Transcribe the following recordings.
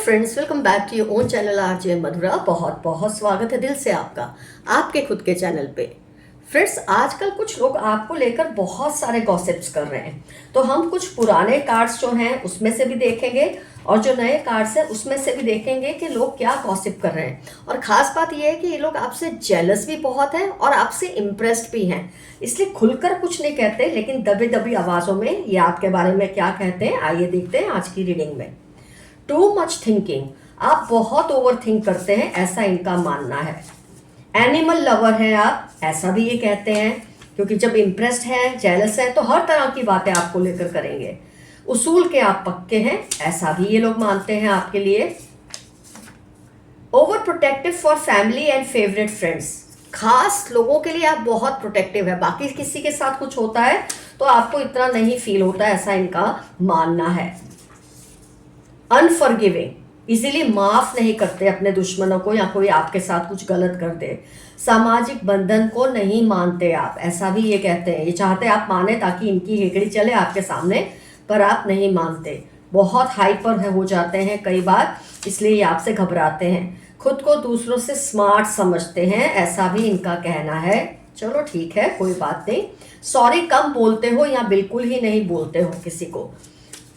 Friends, welcome back to your own channel RJ Madhura. बहुत बहुत स्वागत है दिल से आपका आपके खुद के चैनल पे। फ्रेंड्स, आजकल कुछ लोग आपको लेकर बहुत सारे गॉसिप्स कर रहे हैं, तो हम कुछ पुराने कार्ड्स जो हैं उसमें से भी देखेंगे और जो नए कार्ड्स हैं उसमें से भी देखेंगे कि लोग क्या गॉसिप कर रहे हैं। और ख़ास बात यह है कि ये लोग आपसे जेलस भी बहुत हैं और आपसे इम्प्रेस्ड भी हैं, इसलिए खुलकर कुछ नहीं कहते, लेकिन दबी दबी आवाज़ों में ये आपके बारे में क्या कहते हैं आइए देखते हैं आज की रीडिंग में। टू मच थिंकिंग, आप बहुत ओवर थिंक करते हैं, ऐसा इनका मानना है। एनिमल लवर हैं आप, ऐसा भी ये कहते हैं, क्योंकि जब इम्प्रेस्ड हैं, जेलस हैं, तो हर तरह की बातें आपको लेकर करेंगे। उसूल के आप पक्के हैं, ऐसा भी ये लोग मानते हैं आपके लिए। Over protective for family and favourite friends, खास लोगों के लिए आप बहुत प्रोटेक्टिव है, बाकी किसी के साथ कुछ होता है तो आपको इतना नहीं फील होता, ऐसा इनका मानना है। अनफॉरगिविंग, इजीली माफ नहीं करते अपने दुश्मनों को या कोई आपके साथ कुछ गलत कर दे। सामाजिक बंधन को नहीं मानते आप, ऐसा भी ये कहते हैं। ये चाहते आप माने ताकि इनकी हेकड़ी चले आपके सामने, पर आप नहीं मानते। बहुत हाइपर हो जाते हैं कई बार, इसलिए ये आपसे घबराते हैं। खुद को दूसरों से स्मार्ट समझते हैं, ऐसा भी इनका कहना है। चलो ठीक है, कोई बात नहीं। सॉरी कम बोलते हो या बिल्कुल ही नहीं बोलते हो किसी को।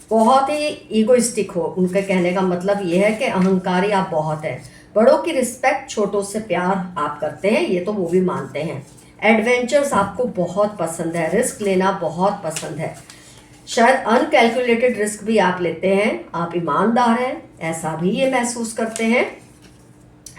बहुत ही ईगोइस्टिक हो, उनके कहने का मतलब ये है कि अहंकारी आप बहुत हैं। बड़ों की रिस्पेक्ट, छोटों से प्यार आप करते हैं, ये तो वो भी मानते हैं। एडवेंचर्स आपको बहुत पसंद है, रिस्क लेना बहुत पसंद है। शायद अनकैलकुलेटेड रिस्क भी आप लेते हैं। आप ईमानदार हैं, ऐसा भी ये महसूस करते हैं।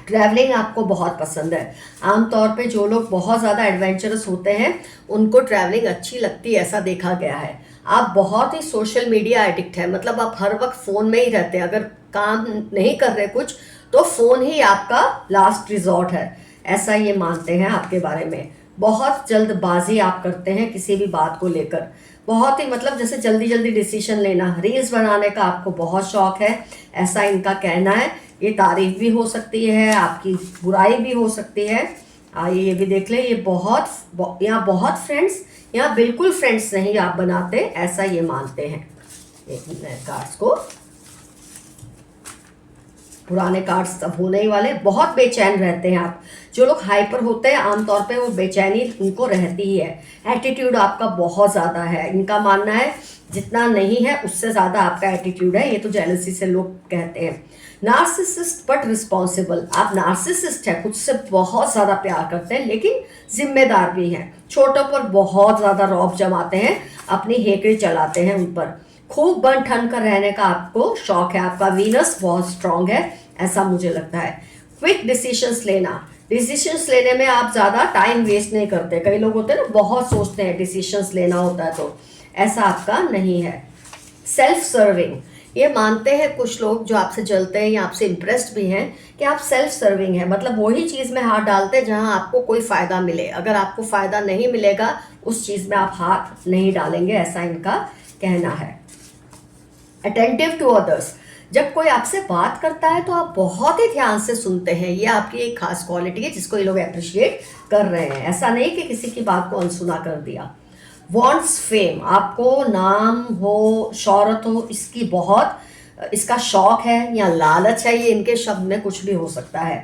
ट्रैवलिंग आपको बहुत पसंद है। आमतौर पे जो लोग बहुत ज़्यादा एडवेंचरस होते हैं उनको ट्रैवलिंग अच्छी लगती है, ऐसा देखा गया है। आप बहुत ही सोशल मीडिया एडिक्ट है, मतलब आप हर वक्त फ़ोन में ही रहते हैं। अगर काम नहीं कर रहे कुछ तो फ़ोन ही आपका लास्ट रिजॉर्ट है, ऐसा ये मानते हैं आपके बारे में। बहुत जल्दबाजी आप करते हैं किसी भी बात को लेकर, बहुत ही मतलब जैसे जल्दी जल्दी डिसीजन लेना। रील्स बनाने का आपको बहुत शौक है, ऐसा इनका कहना है। ये तारीफ भी हो सकती है, आपकी बुराई भी हो सकती है। आइए ये भी देख ले। ये यहाँ बहुत फ्रेंड्स, यहाँ बिल्कुल फ्रेंड्स नहीं आप बनाते, ऐसा ये मानते हैं। एक मिनट, कार्ड्स को, पुराने कार्ड्स अब होने ही वाले। बहुत बेचैन रहते हैं आप। जो लोग हाइपर होते हैं आमतौर पे वो बेचैनी उनको रहती ही है। एटीट्यूड आपका बहुत ज़्यादा है, इनका मानना है जितना नहीं है उससे ज़्यादा आपका एटीट्यूड है, ये तो जेलसी से लोग कहते हैं। नार्सिसिस्ट बट रिस्पॉन्सिबल, आप नार्सिसिस्ट है, खुद से बहुत ज़्यादा प्यार करते हैं लेकिन जिम्मेदार भी हैं। छोटों पर बहुत ज़्यादा रौब जमाते हैं, अपनी हेकड़ी चलाते हैं उन पर। खूब बन ठन कर रहने का आपको शौक है। आपका वीनस बहुत स्ट्रांग है, ऐसा मुझे लगता है। क्विक डिसीजंस लेना, डिसीजंस लेने में आप ज़्यादा टाइम वेस्ट नहीं करते। कई लोग होते हैं ना, बहुत सोचते हैं डिसीजंस लेना होता है, तो ऐसा आपका नहीं है। सेल्फ सर्विंग, ये मानते हैं कुछ लोग जो आपसे जलते हैं या आपसे इम्प्रेस्ड भी हैं कि आप सेल्फ सर्विंग हैं, मतलब वही चीज़ में हाथ डालते हैं जहां आपको कोई फ़ायदा मिले। अगर आपको फ़ायदा नहीं मिलेगा उस चीज़ में आप हाथ नहीं डालेंगे, ऐसा इनका कहना है। अटेंटिव टू अदर्स, जब कोई आपसे बात करता है तो आप बहुत ही ध्यान से सुनते हैं, ये आपकी एक खास क्वालिटी है जिसको ये लोग अप्रिशिएट कर रहे हैं। ऐसा नहीं कि किसी की बात को अनसुना कर दिया। वॉन्ट्स फेम, आपको नाम हो, शोहरत हो, इसका शौक है या लालच है, ये इनके शब्द में कुछ भी हो सकता है।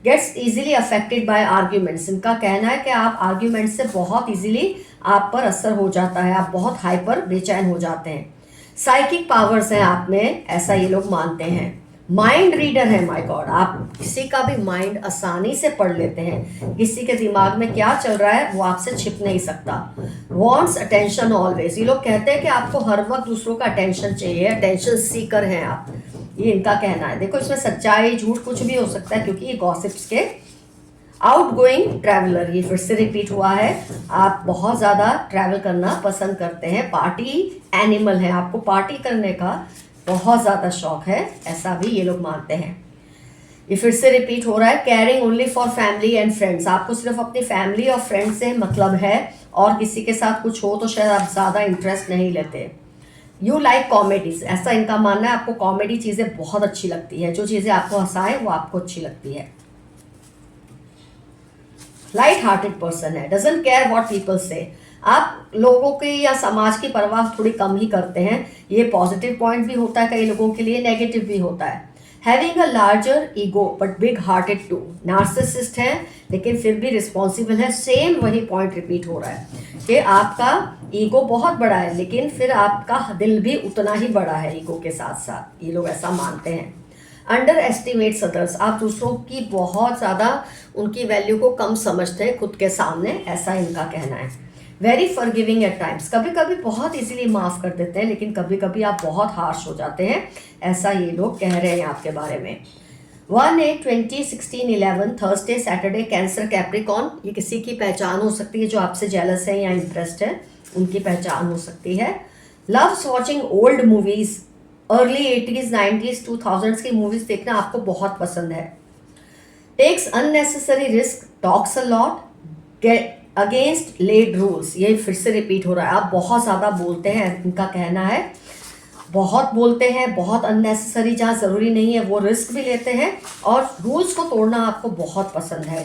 Gets easily affected by arguments, इनका कहना है कि आप आर्ग्यूमेंट से बहुत इजीली आप पर असर हो जाता है, आप बहुत हाइपर बेचैन हो जाते हैं। साइकिक पावर्स हैं आप में, ऐसा ये लोग मानते हैं। माइंड रीडर है, माय गॉड, आप किसी का भी माइंड आसानी से पढ़ लेते हैं। किसी के दिमाग में क्या चल रहा है वो आपसे छिप नहीं सकता। वॉन्ट्स अटेंशन ऑलवेज, ये लोग कहते हैं कि आपको हर वक्त दूसरों का अटेंशन चाहिए, अटेंशन सीकर हैं आप, ये इनका कहना है। देखो इसमें सच्चाई झूठ कुछ भी हो सकता है क्योंकि ये गॉसिप्स के। आउटगोइंग ट्रैवलर, ये फिर से रिपीट हुआ है। आप बहुत ज़्यादा ट्रैवल करना पसंद करते हैं। पार्टी एनिमल है, आपको पार्टी करने का बहुत ज़्यादा शौक है, ऐसा भी ये लोग मानते हैं। ये फिर से रिपीट हो रहा है। Caring only for family and friends, आपको सिर्फ अपनी फैमिली और फ्रेंड से मतलब है, और किसी के साथ कुछ हो तो शायद आप ज़्यादा इंटरेस्ट नहीं लेते। यू लाइक कॉमेडीज, ऐसा इनका मानना है, आपको कॉमेडी चीज़ें बहुत अच्छी लगती है, जो चीज़ें आपको हंसाएं वो आपको अच्छी लगती है। लाइट हार्टेड पर्सन है, डजंट केयर व्हाट पीपल से, आप लोगों की या समाज की परवाह थोड़ी कम ही करते हैं। ये पॉजिटिव पॉइंट भी होता है कई लोगों के लिए, नेगेटिव भी होता है। Having a larger ego but big hearted too, narcissist है लेकिन फिर भी रिस्पॉन्सिबल है। सेम वही पॉइंट रिपीट हो रहा है कि आपका ईगो बहुत बड़ा है लेकिन फिर आपका दिल भी उतना ही बड़ा है ईगो के साथ साथ, ये लोग ऐसा मानते हैं। अंडर एस्टिमेट्स अदर्स, आप दूसरों की बहुत ज़्यादा उनकी वैल्यू को कम समझते हैं खुद के सामने, ऐसा इनका कहना है। वेरी फॉरगिविंग एट टाइम्स, कभी कभी बहुत इजीली माफ़ कर देते हैं लेकिन कभी कभी आप बहुत हार्श हो जाते हैं, ऐसा ये लोग कह रहे हैं आपके बारे में। 1/8/2016-11 थर्सडे सैटरडे कैंसर कैप्रिकॉन, ये किसी की पहचान हो सकती है जो आपसे जेलस है या इंटरेस्ट है, उनकी पहचान हो सकती है। Loves watching old movies, early 80s 90s 2000s की मूवीज देखना आपको बहुत पसंद है। Takes unnecessary risk, talks a lot, get against laid rules, ये फिर से रिपीट हो रहा है, आप बहुत ज़्यादा बोलते हैं, इनका कहना है बहुत बोलते हैं, बहुत अननेसेसरी जहाँ ज़रूरी नहीं है वो रिस्क भी लेते हैं, और रूल्स को तोड़ना आपको बहुत पसंद है।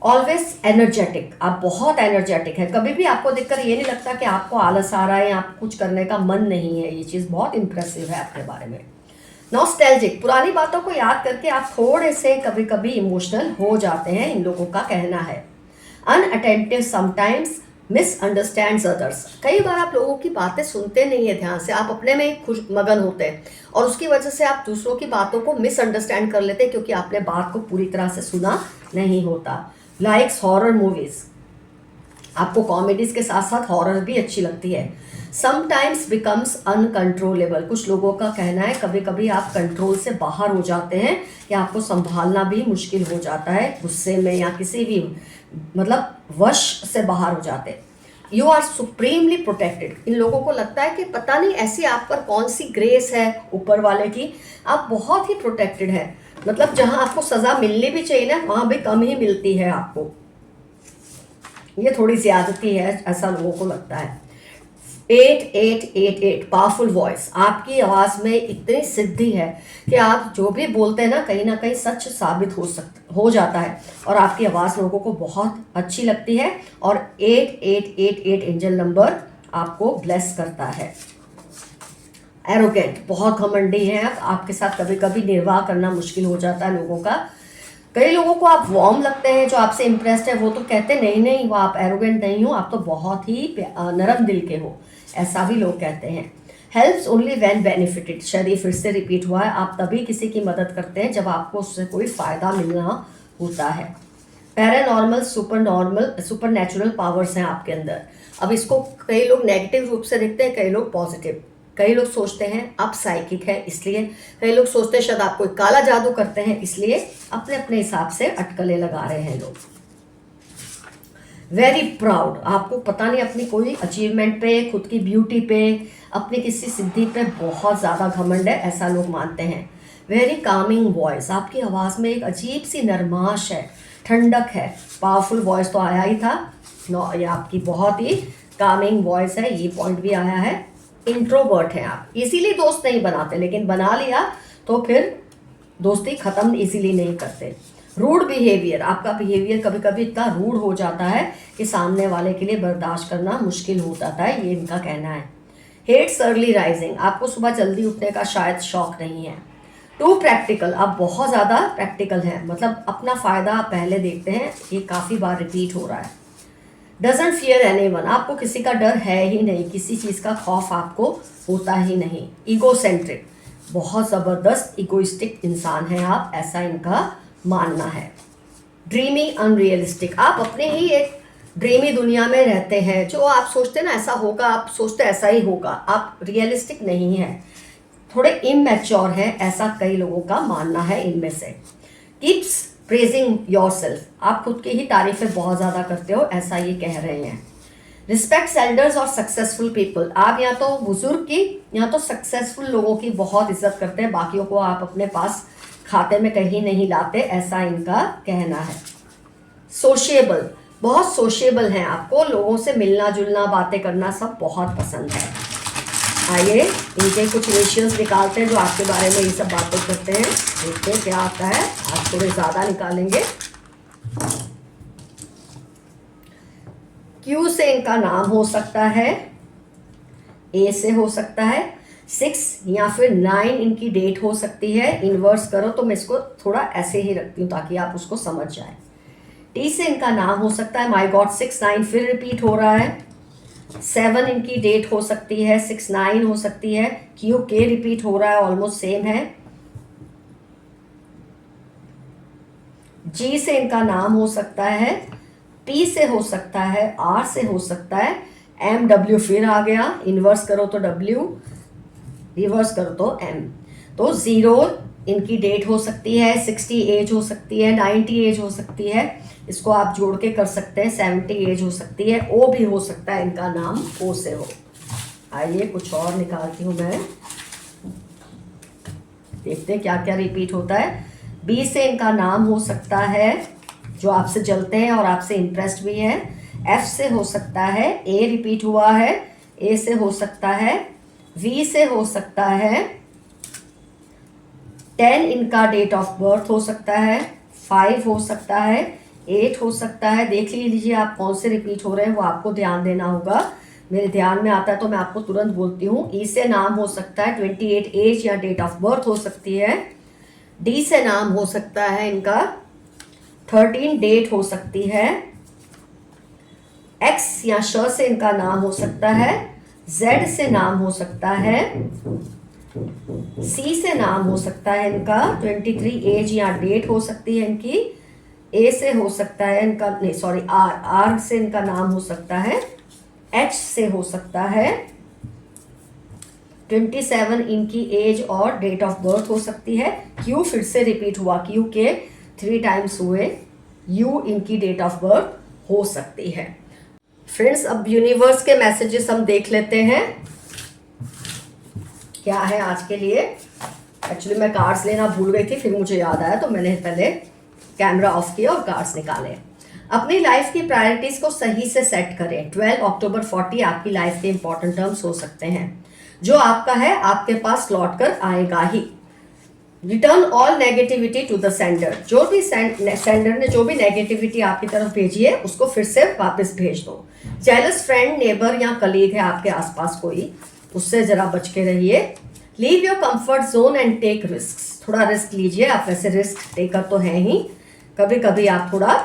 ऑलवेज एनर्जेटिक, आप बहुत एनर्जेटिक है, कभी भी आपको देखकर ये नहीं लगता कि आपको आलस आ रहा है या आपको कुछ करने का मन नहीं है, ये चीज़ बहुत इंप्रेसिव है आपके बारे में। नॉस्टैल्जिक, पुरानी बातों को याद करके आप थोड़े से कभी कभी इमोशनल हो जाते हैं, इन लोगों का कहना है। अनअटेंटिव समटाइम्स, मिसअंडरस्टैंड्स अदर्स, कई बार आप लोगों की बातें सुनते नहीं है ध्यान से, आप अपने में खुश मगन होते हैं और उसकी वजह से आप दूसरों की बातों को मिसअंडरस्टैंड कर लेते हैं क्योंकि आपने बात को पूरी तरह से सुना नहीं होता। लाइक्स हॉरर मूवीज, आपको कॉमेडीज के साथ साथ हॉरर भी अच्छी लगती है। समटाइम्स बिकम्स अनकंट्रोलेबल, कुछ लोगों का कहना है कभी कभी आप कंट्रोल से बाहर हो जाते हैं कि आपको संभालना भी मुश्किल हो जाता है गुस्से में या किसी भी मतलब वश से बाहर हो जाते हैं। यू आर सुप्रीमली प्रोटेक्टेड, इन लोगों को लगता है कि पता नहीं ऐसी आप पर कौन सी ग्रेस है ऊपर वाले की, आप बहुत ही प्रोटेक्टेड है, मतलब जहां आपको सजा मिलनी भी चाहिए ना वहां भी कम ही मिलती है आपको, ये थोड़ी ज्यादती है ऐसा लोगों को लगता है। 8888 पावरफुल वॉइस, आपकी आवाज़ में इतनी सिद्धि है कि आप जो भी बोलते हैं ना कहीं सच साबित हो जाता है और आपकी आवाज़ लोगों को बहुत अच्छी लगती है, और 8888 एंजल नंबर आपको ब्लेस करता है। एरोगेंट, बहुत घमंडी हैं आप, आपके साथ कभी कभी निर्वाह करना मुश्किल हो जाता है लोगों का। कई लोगों को आप वार्म लगते हैं, जो आपसे इम्प्रेस्ड है वो तो कहते नहीं नहीं वो आप एरोगेंट नहीं हो, आप तो बहुत ही नरम दिल के हो, ऐसा भी लोग कहते हैं। हेल्प्स ओनली व्हेन बेनिफिटेड, शायद ये फिर से रिपीट हुआ है, आप तभी किसी की मदद करते हैं जब आपको उससे कोई फ़ायदा मिलना होता है। पैरानॉर्मल सुपर नेचुरल पावर्स हैं आपके अंदर, अब इसको कई लोग नेगेटिव रूप से देखते हैं, कई लोग पॉजिटिव, कई लोग सोचते हैं आप साइकिक है इसलिए, कई लोग सोचते हैं शायद आप कोई काला जादू करते हैं इसलिए, अपने अपने हिसाब से अटकलें लगा रहे हैं लोग। वेरी प्राउड, आपको पता नहीं अपनी कोई अचीवमेंट पे, खुद की ब्यूटी पे, अपनी किसी सिद्धि पे बहुत ज़्यादा घमंड है, ऐसा लोग मानते हैं। वेरी कामिंग वॉइस, आपकी आवाज़ में एक अजीब सी नरमाश है, ठंडक है। पावरफुल वॉइस तो आया ही था, ये आपकी बहुत ही कामिंग वॉइस है, ये पॉइंट भी आया है। इंट्रोवर्ट हैं आप, इसीलिए दोस्त नहीं बनाते, लेकिन बना लिया तो फिर दोस्ती ख़त्म इसीलिए नहीं करते। रूड बिहेवियर, आपका बिहेवियर कभी कभी इतना रूड हो जाता है कि सामने वाले के लिए बर्दाश्त करना मुश्किल हो जाता है, ये इनका कहना है। हेट्स अर्ली राइजिंग, आपको सुबह जल्दी उठने का शायद शौक नहीं है। टू प्रैक्टिकल, आप बहुत ज़्यादा प्रैक्टिकल हैं, मतलब अपना फ़ायदा पहले देखते हैं, ये काफ़ी बार रिपीट हो रहा है। डजंट फियर एनीवन, आपको किसी का डर है ही नहीं, किसी चीज़ का खौफ आपको होता ही नहीं। ईगोसेंट्रिक, बहुत ज़बरदस्त इगोइस्टिक इंसान हैं आप, ऐसा इनका मानना है। ड्रीमी अनरियलिस्टिक, आप अपने ही एक ड्रीमी दुनिया में रहते हैं, जो आप सोचते हैं ना ऐसा होगा, आप सोचते ऐसा ही होगा, आप रियलिस्टिक नहीं हैं, थोड़े इमैच्योर हैं, ऐसा कई लोगों का मानना है इनमें से। कीप्स प्रेजिंग योरसेल्फ, आप खुद की ही तारीफें बहुत ज़्यादा करते हो, ऐसा ये कह रहे हैं। रिस्पेक्ट्स एल्डर्स और सक्सेसफुल पीपल, आप या तो बुजुर्ग की या तो सक्सेसफुल लोगों की बहुत इज्जत करते हैं, बाकियों को आप अपने पास खाते में कहीं नहीं लाते, ऐसा इनका कहना है। सोशिएबल, बहुत सोशिएबल हैं, आपको लोगों से मिलना जुलना बातें करना सब बहुत पसंद है। आइए इनके कुछ रेशियोज निकालते हैं जो आपके बारे में ये सब बातें करते हैं, देखते हैं क्या आता है, आज थोड़े ज़्यादा निकालेंगे। क्यू से इनका नाम हो सकता है, ए से हो सकता है, 6 या फिर 9 इनकी डेट हो सकती है। इन्वर्स करो तो मैं इसको थोड़ा ऐसे ही रखती हूँ ताकि आप उसको समझ जाए। टी से इनका नाम हो सकता है माई गॉड 6 9 फिर रिपीट हो रहा है। 7 इनकी डेट हो सकती है, 6 9 हो सकती है। क्यू के रिपीट हो रहा है, ऑलमोस्ट सेम है। जी से इनका नाम हो सकता है, पी से हो सकता है, आर से हो सकता है, एम डब्ल्यू फिर आ गया। इन्वर्स करो तो डब्ल्यू, रिवर्स करो तो एम। तो 0 इनकी डेट हो सकती है, 60 एज हो सकती है, 90 एज हो सकती है। इसको आप जोड़ के कर सकते हैं, 70 एज हो सकती है। ओ भी हो सकता है इनका नाम ओ से हो। आइए कुछ और निकालती हूँ मैं, देखते हैं क्या क्या रिपीट होता है। बी से इनका नाम हो सकता है, जो आपसे जलते हैं और आपसे इंप्रेस्ड भी है। एफ से हो सकता है, ए रिपीट हुआ है, ए से हो सकता है, वी से हो सकता है, 10 इनका डेट ऑफ बर्थ हो सकता है, 5 हो सकता है, 8 हो सकता है। देख लीजिए आप कौन से रिपीट हो रहे हैं, वो आपको ध्यान देना होगा। मेरे ध्यान में आता है तो मैं आपको तुरंत बोलती हूँ। ई से नाम हो सकता है, 28 एज या डेट ऑफ बर्थ हो सकती है। डी से नाम हो सकता है इनका, 13 डेट हो सकती है। एक्स या श से इनका नाम हो सकता है, जेड से नाम हो सकता है, सी से नाम हो सकता है इनका, 23 एज या डेट हो सकती है इनकी। ए से हो सकता है इनका, नहीं सॉरी, आर से इनका नाम हो सकता है। एच से हो सकता है, 27 इनकी एज और डेट ऑफ बर्थ हो सकती है। क्यू फिर से रिपीट हुआ, क्यू के 3 टाइम्स हुए। यू इनकी डेट ऑफ बर्थ हो सकती है। फ्रेंड्स, अब यूनिवर्स के मैसेजेस हम देख लेते हैं क्या है आज के लिए। एक्चुअली मैं कार्ड्स लेना भूल गई थी, फिर मुझे याद आया तो मैंने पहले कैमरा ऑफ किया और कार्ड्स निकाले। अपनी लाइफ की प्रायोरिटीज को सही से सेट करें। 12 अक्टूबर 40 आपकी लाइफ के इंपॉर्टेंट टर्म्स हो सकते हैं। जो आपका है आपके पास लौट कर आएगा ही। Return all negativity to the sender. जो भी सेंडर ने जो भी नेगेटिविटी आपकी तरफ भेजी है उसको फिर से वापस भेज दो। जेलस फ्रेंड, नेबर या कलीग है आपके आसपास कोई, उससे जरा बच के रहिए। Leave your comfort zone and take risk. थोड़ा रिस्क लीजिए, आप वैसे रिस्क टेकर तो हैं ही, कभी कभी आप थोड़ा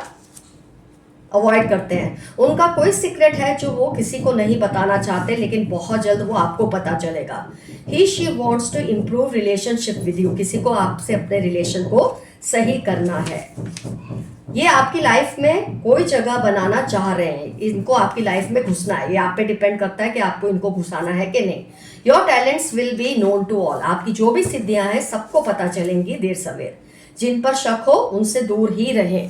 अवॉइड करते हैं। उनका कोई सीक्रेट है जो वो किसी को नहीं बताना चाहते, लेकिन बहुत जल्द वो आपको पता चलेगा। He she wants to improve relationship with you. किसी को आपसे अपने रिलेशन को सही करना है। ये आपकी लाइफ में कोई जगह बनाना चाह रहे हैं, इनको आपकी लाइफ में घुसना है। ये आप पे डिपेंड करता है कि आपको इनको घुसाना है कि नहीं। Your talents will be known to all. आपकी जो भी सिद्धियां हैं सबको पता चलेंगी देर सवेर। जिन पर शक हो उनसे दूर ही रहें।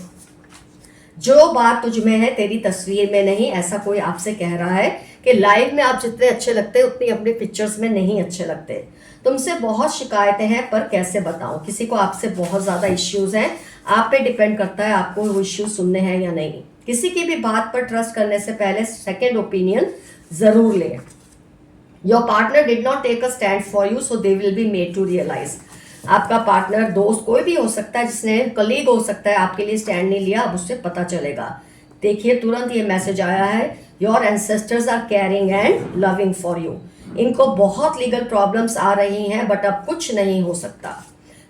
जो बात तुझ में है तेरी तस्वीर में नहीं, ऐसा कोई आपसे कह रहा है कि लाइव में आप जितने अच्छे लगते हैं उतनी अपनी पिक्चर्स में नहीं अच्छे लगते। तुमसे बहुत शिकायतें हैं पर कैसे बताऊं। किसी को आपसे बहुत ज्यादा इश्यूज हैं, आप पे डिपेंड करता है आपको वो इश्यूज सुनने हैं या नहीं। किसी की भी बात पर ट्रस्ट करने से पहले सेकेंड ओपिनियन जरूर लें। Your partner did not take a stand for you, so they will be made to realise. आपका पार्टनर, दोस्त, कोई भी हो सकता है, जिसने कलीग हो सकता है, आपके लिए स्टैंड नहीं लिया, अब उससे पता चलेगा। देखिए तुरंत ये मैसेज आया है, your ancestors are caring and loving for you. इनको बहुत लीगल प्रॉब्लम्स आ रही हैं बट अब कुछ नहीं हो सकता।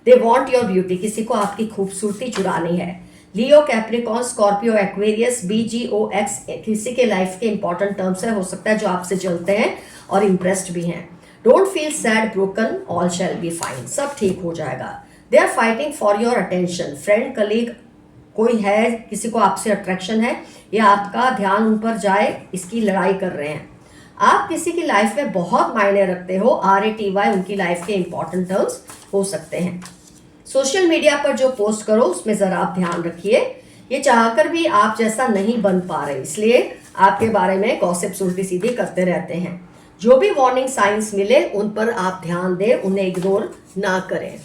They want your beauty. किसी को आपकी खूबसूरती चुरानी है। लियो, कैप्रिकॉर्न, स्कॉर्पियो, एक्वेरियस, BGOX किसी के लाइफ के इंपॉर्टेंट टर्म्स है, हो सकता है जो आपसे जलते हैं और इंप्रेस्ड भी हैं। Don't feel sad, broken, all shall be fine. सब ठीक हो जाएगा। They are fighting for your attention. Friend, colleague कोई है, किसी को आपसे अट्रैक्शन है या आपका ध्यान उन पर जाए, इसकी लड़ाई कर रहे हैं। आप किसी की लाइफ में बहुत मायने रखते हो। RATY उनकी लाइफ के इंपॉर्टेंट टर्म्स हो सकते हैं। सोशल मीडिया पर जो पोस्ट करो उसमें जरा आप ध्यान रखिए। ये चाहकर भी आप जैसा नहीं बन पा रहे, इसलिए आपके बारे में गॉसिप्स उल्टी सीधी करते रहते हैं। जो भी वार्निंग साइंस मिले उन पर आप ध्यान दें, उन्हें इग्नोर ना करें।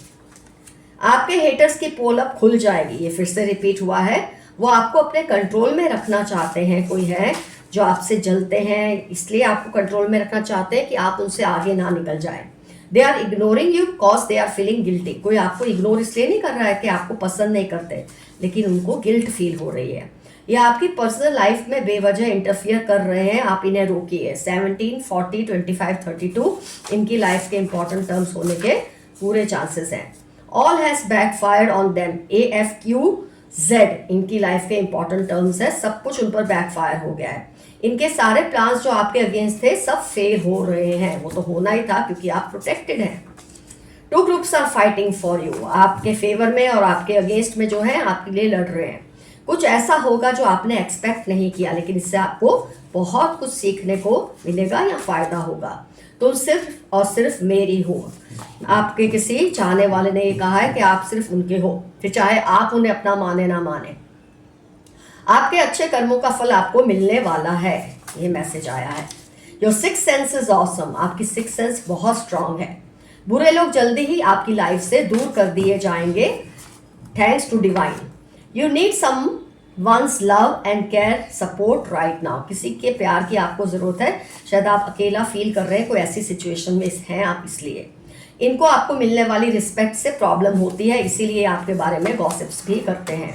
आपके हेटर्स की पोल अब खुल जाएगी। ये फिर से रिपीट हुआ है। वो आपको अपने कंट्रोल में रखना चाहते हैं। कोई है जो आपसे जलते हैं, इसलिए आपको कंट्रोल में रखना चाहते हैं कि आप उनसे आगे ना निकल जाए। They are ignoring you cause they are feeling guilty. कोई आपको इग्नोर इसलिए नहीं कर रहा है कि आपको पसंद नहीं करते, लेकिन उनको गिल्ट फील हो रही है। या आपकी पर्सनल लाइफ में बेवजह इंटरफियर कर रहे हैं, आप इन्हें रोकिए। 17, 40, 25, 32 इनकी लाइफ के इंपॉर्टेंट टर्म्स होने के पूरे चांसेस हैं। All has backfired on them, AFQZ इनकी लाइफ के इंपॉर्टेंट टर्म्स है, सब कुछ उन पर बैकफायर हो गया है। इनके सारे प्लान्स जो आपके अगेंस्ट थे सब फेल हो रहे हैं, वो तो होना ही था क्योंकि आप प्रोटेक्टेड हैं। Two groups are fighting for you, आपके फेवर में और आपके अगेंस्ट में जो है आपके लिए लड़ रहे हैं। कुछ ऐसा होगा जो आपने एक्सपेक्ट नहीं किया, लेकिन इससे आपको बहुत कुछ सीखने को मिलेगा या फायदा होगा। तुम सिर्फ और सिर्फ मेरी हो। आपके किसी चाहने वाले ने ये कहा है कि आप सिर्फ उनके हो, फिर चाहे आप उन्हें अपना माने ना माने। आपके अच्छे कर्मों का फल आपको मिलने वाला है, ये मैसेज आया है। Your six sense is awesome, आपकी सिक्स सेंस बहुत स्ट्रांग है। बुरे लोग जल्दी ही आपकी लाइफ से दूर कर दिए जाएंगे, thanks to divine. You need someone's love and care support right now, किसी के प्यार की आपको ज़रूरत है। शायद आप अकेला फील कर रहे हैं, कोई ऐसी सिचुएशन में हैं आप, इसलिए इनको आपको मिलने वाली रिस्पेक्ट से प्रॉब्लम होती है, इसीलिए आपके बारे में गॉसिप्स भी करते हैं।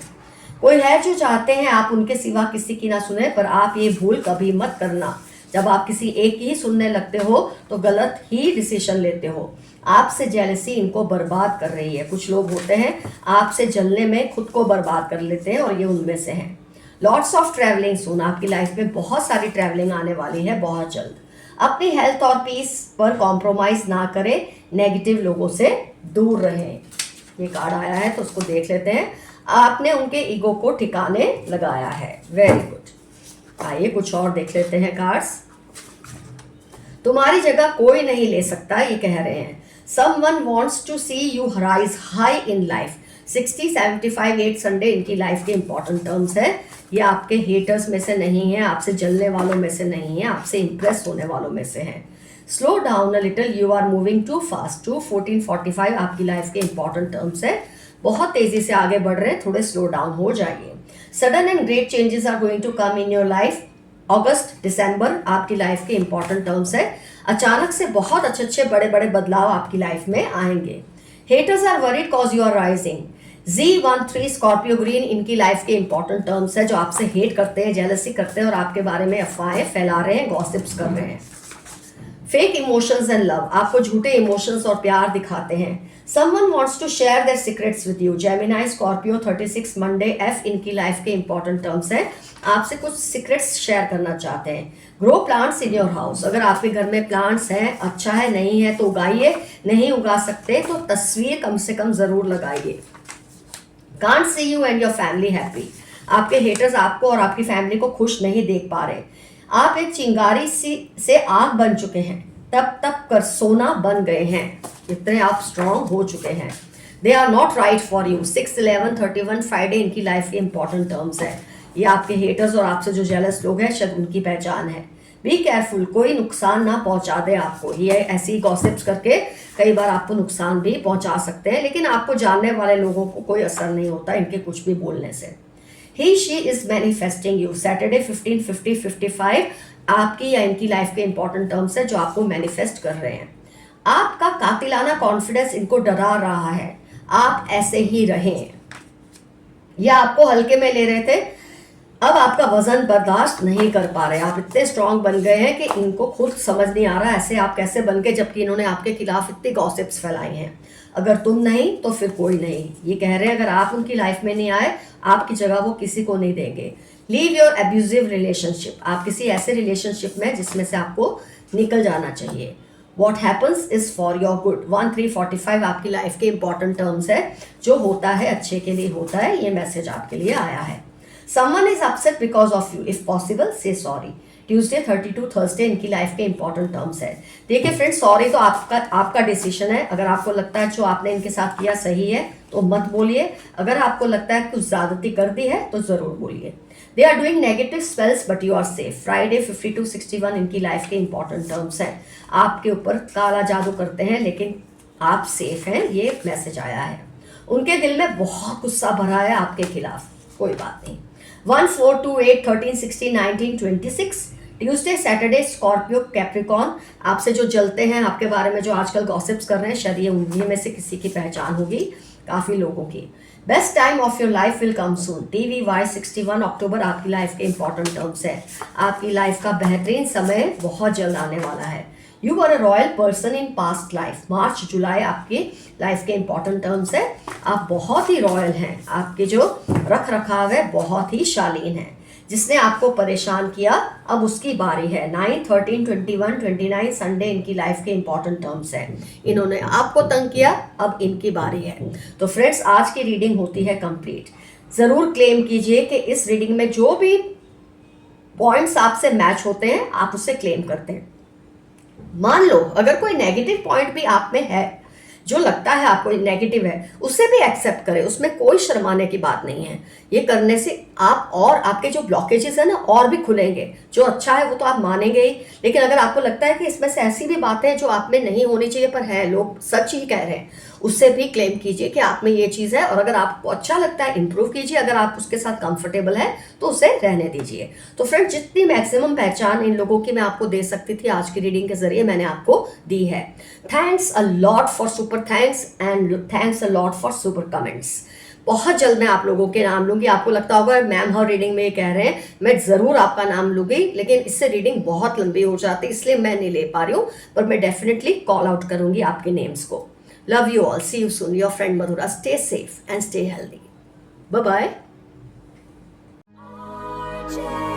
कोई है जो चाहते हैं आप उनके सिवा किसी की ना सुने, पर आप ये भूल कभी मत करना, जब आप किसी एक की ही सुनने लगते हो तो गलत ही डिसीजन लेते हो। आपसे जेलसी इनको बर्बाद कर रही है। कुछ लोग होते हैं आपसे जलने में खुद को बर्बाद कर लेते हैं, और ये उनमें से हैं। लॉट्स ऑफ ट्रैवलिंग सुन, आपकी लाइफ में बहुत सारी ट्रैवलिंग आने वाली है बहुत जल्द। अपनी हेल्थ और पीस पर कॉम्प्रोमाइज ना करें, नेगेटिव लोगों से दूर रहें। ये कार्ड आया है तो उसको देख लेते हैं। आपने उनके ईगो को ठिकाने लगाया है, वेरी गुड। आइए कुछ और देख लेते हैं कार्ड्स। तुम्हारी जगह कोई नहीं ले सकता, ये कह रहे हैं। Someone wants to see you rise high in life। 60, 75, 8 Sunday इनकी लाइफ के इंपॉर्टेंट टर्म्स है। ये आपके हेटर्स में से नहीं है, आपसे जलने वालों में से नहीं है, आपसे इंप्रेस होने वालों में से हैं। Slow down a little, you are moving too fast. 2, 14, 45 आपकी लाइफ के इंपॉर्टेंट टर्म्स है। बहुत तेजी से आगे बढ़ रहे हैं, थोड़े स्लो डाउन हो जाइए। Sudden and great changes are going to come in your life. अगस्त, दिसंबर आपकी लाइफ के इंपॉर्टेंट टर्म्स है। अचानक से बहुत अच्छे अच्छे बड़े बड़े बदलाव आपकी लाइफ में आएंगे। Haters are worried cause you are rising. Z13 Scorpio green इनकी लाइफ के इंपॉर्टेंट टर्म्स है, जो आपसे हेट करते हैं, जेलसी करते हैं और आपके बारे में अफवाहें फैला रहे हैं, गॉसिप्स कर रहे हैं। फेक इमोशंस एंड लव, आपको झूठे इमोशंस और प्यार दिखाते हैं। Someone wants to share their secrets with you. Gemini, Scorpio, 36 Monday, F इनकी लाइफ के इंपॉर्टेंट टर्म्स है। आपसे कुछ सीक्रेट्स शेयर करना चाहते हैं। Grow plants in your house, अगर आपके घर में प्लांट्स हैं, अच्छा है, नहीं है तो उगाइए, नहीं उगा सकते तो तस्वीर कम से कम जरूर लगाइए। Can't see you and your family happy, आपके हेटर्स आपको और आपकी फैमिली को खुश नहीं देख पा रहे। आप एक चिंगारी से आग बन चुके हैं, तप तप कर सोना बन गए हैं, इतने आप स्ट्रांग हो चुके हैं। They are not right for you. 6, 11, 31 Friday इनकी लाइफ के इंपॉर्टेंट टर्म्स है। ये आपके हेटर्स और आपसे जो जेलस लोग हैं शायद उनकी पहचान है। बी केयरफुल, कोई नुकसान ना पहुंचा दे आपको। ये ऐसी गॉसिप्स करके कई बार आपको नुकसान भी पहुंचा सकते हैं, लेकिन आपको जानने वाले लोगों को कोई असर नहीं होता इनके कुछ भी बोलने से। He she is manifesting you. Saturday 15, 50, 55 आपकी या इनकी लाइफ के इंपॉर्टेंट टर्म्स है जो आपको मैनिफेस्ट कर रहे हैं। आपका कातिलाना कॉन्फिडेंस इनको डरा रहा है, आप ऐसे ही रहें। या आपको हल्के में ले रहे थे, अब आपका वजन बर्दाश्त नहीं कर पा रहे। आप इतने स्ट्रांग बन गए हैं कि इनको खुद समझ नहीं आ रहा ऐसे आप कैसे बन गए, जबकि इन्होंने आपके खिलाफ इतनी गॉसिप्स फैलाई हैं। अगर तुम नहीं तो फिर कोई नहीं, ये कह रहे हैं। अगर आप उनकी लाइफ में नहीं आए, आपकी जगह वो किसी को नहीं देंगे। लीव योर एब्यूजिव रिलेशनशिप, आप किसी ऐसे रिलेशनशिप में जिसमें से आपको निकल जाना चाहिए। What happens is for your good. 1, 3, 45 आपकी लाइफ के इंपॉर्टेंट टर्म्स है, जो होता है अच्छे के लिए होता है। ये मैसेज आपके लिए आया है। Someone is upset because of you. If possible, say sorry. Tuesday, 32 Thursday इनकी लाइफ के इंपॉर्टेंट टर्म्स है। देखिए फ्रेंड्स, सॉरी तो आपका डिसीजन है। अगर आपको लगता है जो आपने इनके साथ किया सही है तो मत बोलिए। अगर आपको लगता है कुछ ज्यादती कर दी है तो जरूर बोलिए। They are doing negative spells but you are safe. Friday 52, 61 इनकी लाइफ के इंपॉर्टेंट टर्म्स है। आपके ऊपर काला जादू करते हैं लेकिन आप सेफ हैं, ये मैसेज आया है। उनके दिल में बहुत गुस्सा भरा है आपके खिलाफ, कोई बात नहीं। 1, 4, 2, 8, 13, 16, 19, 26 ट्यूसडे, सैटरडे, स्कॉर्पियो, कैप्रिकॉन आपसे जो जलते हैं, आपके बारे में जो आजकल गॉसिप्स कर रहे हैं, शायद ये उन्हीं में से किसी की पहचान होगी, काफ़ी लोगों की। Best time of your life will come soon. TVY61 अक्टूबर आपकी लाइफ के इंपॉर्टेंट टर्म्स है। आपकी लाइफ का बेहतरीन समय बहुत जल्द आने वाला है। You are a royal person in past life. मार्च जुलाई आपकी लाइफ के इंपॉर्टेंट टर्म्स है। आप बहुत ही रॉयल हैं। आपके जो रख रखाव है बहुत ही शालीन है। जिसने आपको परेशान किया अब उसकी बारी है। 9, 13, 21, 29 संडे इनकी लाइफ के इंपॉर्टेंट टर्म्स है। इन्होंने आपको तंग किया, अब इनकी बारी है। तो फ्रेंड्स, आज की रीडिंग होती है कंप्लीट। जरूर क्लेम कीजिए कि इस रीडिंग में जो भी पॉइंट्स आपसे मैच होते हैं आप उससे क्लेम करते हैं। मान लो अगर कोई नेगेटिव पॉइंट भी आप में है, जो लगता है आपको नेगेटिव है, उसे भी एक्सेप्ट करें। उसमें कोई शर्माने की बात नहीं है। ये करने से आप और आपके जो ब्लॉकेजेस है ना और भी खुलेंगे। जो अच्छा है वो तो आप मानेंगे ही, लेकिन अगर आपको लगता है कि इसमें से ऐसी भी बातें हैं जो आप में नहीं होनी चाहिए पर है, लोग सच ही कह रहे हैं, उससे भी क्लेम कीजिए कि आप में ये चीज़ है। और अगर आपको अच्छा लगता है इंप्रूव कीजिए। अगर आप उसके साथ कंफर्टेबल है तो उसे रहने दीजिए। तो फ्रेंड, जितनी मैक्सिमम पहचान इन लोगों की मैं आपको दे सकती थी आज की रीडिंग के जरिए मैंने आपको दी है। Thanks a lot for super thanks and thanks a lot for super comments. बहुत जल्द मैं आप लोगों के नाम लूंगी। आपको लगता होगा मैम हर रीडिंग में ये कह रहे हैं, मैं जरूर आपका नाम लूंगी, लेकिन इससे रीडिंग बहुत लंबी हो जाती है इसलिए मैं नहीं ले पा रही हूँ। पर मैं डेफिनेटली कॉल आउट करूंगी आपके नेम्स को। Love you all. See you soon. Your friend Madhura. Stay safe and stay healthy. Bye bye.